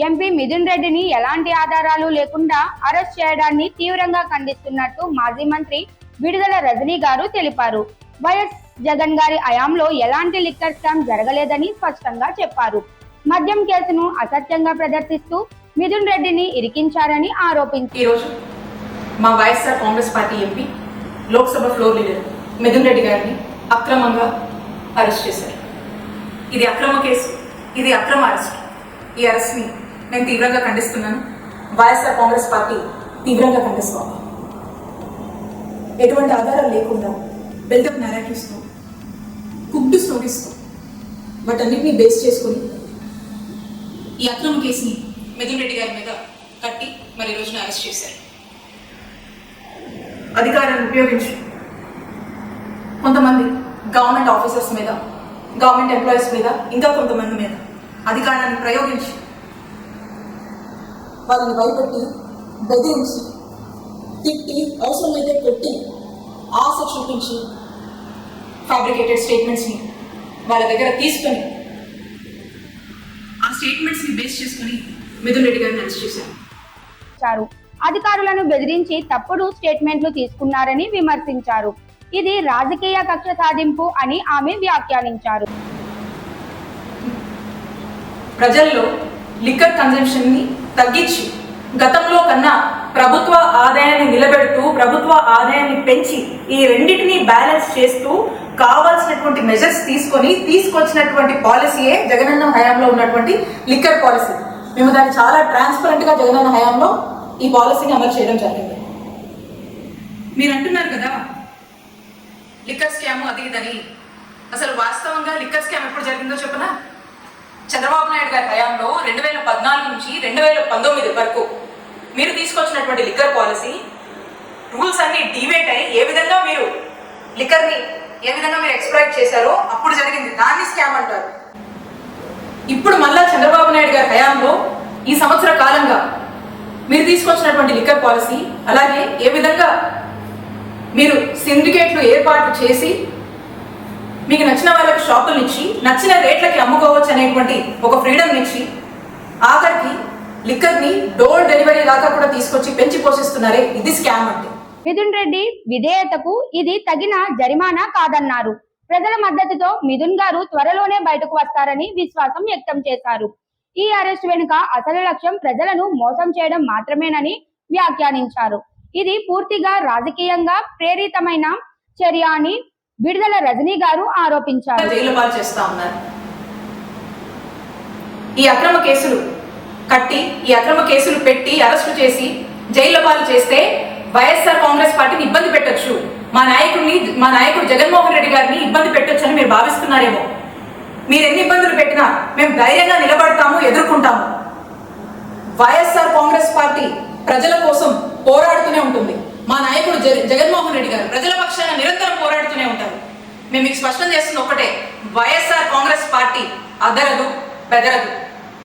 MP Mithun రెడ్డిని ఎలాంటి ఆధారాలు లేకుండా అరెస్ట్ చేయడాన్ని తీవ్రంగా ఖండిస్తున్నట్టు మాజీ మంత్రి విడుదల రజనీ గారు తెలిపారు. వైఎస్ జగన్ గారి హయాంలో ఎలాంటి లిక్కర్ స్కామ్ జరగలేదని స్పష్టంగా చెప్పారు. మద్యం కేసును అసత్యంగా ప్రదర్శిస్తూ మిథున్ రెడ్డిని ఇరికించారని ఆరోపించారు. ఈరోజు మా YSR Congress party MP Lok Sabha floor leader Mithun Reddy గారిని అక్రమంగా అరెస్ట్ చేశారు. ఇది అక్రమ కేసు, ఇది అక్రమ అరెస్ట్. ఈ అరెస్ట్ని నేను తీవ్రంగా ఖండిస్తున్నాను. వైఎస్ఆర్ కాంగ్రెస్ పార్టీ తీవ్రంగా ఖండిస్తోంది. ఎటువంటి ఆధారాలు లేకుండా బిల్డప్ నారేటివ్స్తో, కుక్డ్ స్టోరీస్తో వాటన్నిటిని బేస్ చేసుకుని ఈ అక్రమ కేసుని మిథున్ రెడ్డి గారి మీద కట్టి మరి ఈ రోజున అరెస్ట్ చేశారు. అధికారాన్ని ఉపయోగించి కొంతమంది గవర్నమెంట్ ఆఫీసర్స్ మీద, గవర్నమెంట్ ఎంప్లాయీస్ మీద, ఇంకా కొంతమంది మీద అధికారాన్ని ప్రయోగించి వాళ్ళని భయపెట్టి, బెదిరించి, తిట్టి, అవసరమైతే కొట్టి, ఆశ చూపించి ఫ్యాబ్రికేటెడ్ స్టేట్మెంట్స్ని వాళ్ళ దగ్గర తీసుకొని ఆ స్టేట్మెంట్స్ని బేస్ చేసుకుని మిథున్ రెడ్డి గారిని అరెస్ట్ చేశారు. అధికారులను బెదిరించి తప్పుడు స్టేట్మెంట్లు తీసుకున్నారని విమర్శించారు. ఇది రాజకీయ కక్ష సాధింపు అని ఆమె వ్యాఖ్యానించారు. ప్రజల్లో లిక్కర్ కన్జంప్షన్ ని తగ్గించి గతంలో కన్నా ప్రభుత్వ ఆదాయాన్ని నిలబెడుతూ, ప్రభుత్వ ఆదాయాన్ని పెంచి ఈ రెండింటిని బ్యాలెన్స్ చేస్తూ కావాల్సినటువంటి మెజర్స్ తీసుకొచ్చినటువంటి పాలసీయే జగనన్న హయాంలో ఉన్నటువంటి లిక్కర్ పాలసీ. మేము దాన్ని చాలా ట్రాన్స్పరెంట్ గా జగనన్న హయాంలో ఈ పాలసీని అమలు చేయడం జరిగింది. మీరు అంటున్నారు కదా లిక్కర్ స్కామ్ అది ఇదని. అసలు వాస్తవంగా లిక్కర్ స్కామ్ ఎప్పుడు జరిగిందో చెప్పనా? చంద్రబాబు నాయుడు గారి హయాంలో 2014 నుంచి 2019 వరకు మీరు తీసుకొచ్చినటువంటి లిక్కర్ పాలసీ రూల్స్ అన్ని డివేట్ అయ్యి ఏ విధంగా మీరు లిక్కర్ని ఎక్స్ప్లాయిట్ చేశారో అప్పుడు జరిగింది. దాన్ని స్కామ్ అంటారు. ఇప్పుడు మళ్ళా చంద్రబాబు నాయుడు గారి హయాంలో ఈ సంవత్సర కాలంగా మీరు తీసుకొచ్చినటువంటి లిక్కర్ పాలసీ, అలాగే ఏ విధంగా మీరు సిండికేట్లు ఏర్పాటు చేసి మీకు నచ్చిన వాళ్ళకి షాపులు ఇచ్చి నచ్చిన రేట్లకి అమ్ముకోవచ్చు అనేటువంటి ఒక ఫ్రీడమ్ ఇచ్చి ఆఖరికి లిక్కర్ని డోర్ డెలివరీ దాకా కూడా తీసుకొచ్చి పెంచి పోషిస్తున్నారే, ఇది స్కామ్ అంటే. మిథున్ రెడ్డి విధేయతకు ఇది తగిన జరిమానా కాదన్నారు. ప్రజల మద్దతుతో మిథున్ గారు త్వరలోనే బయటకు వస్తారని విశ్వాసం వ్యక్తం చేశారు. ఈ అరెస్ట్ వెనుక అసలు లక్ష్యం ప్రజలను మోసం చేయడం మాత్రమేనని వ్యాఖ్యానించారు. ఇది పూర్తిగా రాజకీయంగా ప్రేరితమైన చర్య అని విడుదల రజనీ గారు ఆరోపించారు. జైలు పాలు చేస్తా ఉన్నారు. ఈ అక్రమ కేసులు కట్టి, ఈ అక్రమ కేసులు పెట్టి అరెస్టు చేసి జైలు పాలు చేస్తే వైఎస్ఆర్ కాంగ్రెస్ పార్టీని ఇబ్బంది పెట్టొచ్చు, మా నాయకుడు జగన్మోహన్ రెడ్డి గారిని ఇబ్బంది పెట్టొచ్చు అని మీరు భావిస్తున్నారేమో. మీరు ఎన్ని ఇబ్బందులు పెట్టినా మేము ధైర్యంగా నిలబడతాము, ఎదుర్కొంటాము. వైఎస్ఆర్ కాంగ్రెస్ పార్టీ ప్రజల కోసం పోరాడుతూనే ఉంటుంది. మా నాయకుడు జగన్మోహన్ రెడ్డి గారు ప్రజల పక్షాన నిరంతరం పోరాడుతూనే ఉంటారు. మేము మీకు స్పష్టం చేస్తుంది ఒకటే, వైఎస్ఆర్ కాంగ్రెస్ పార్టీ అదరదు, బెదరదు.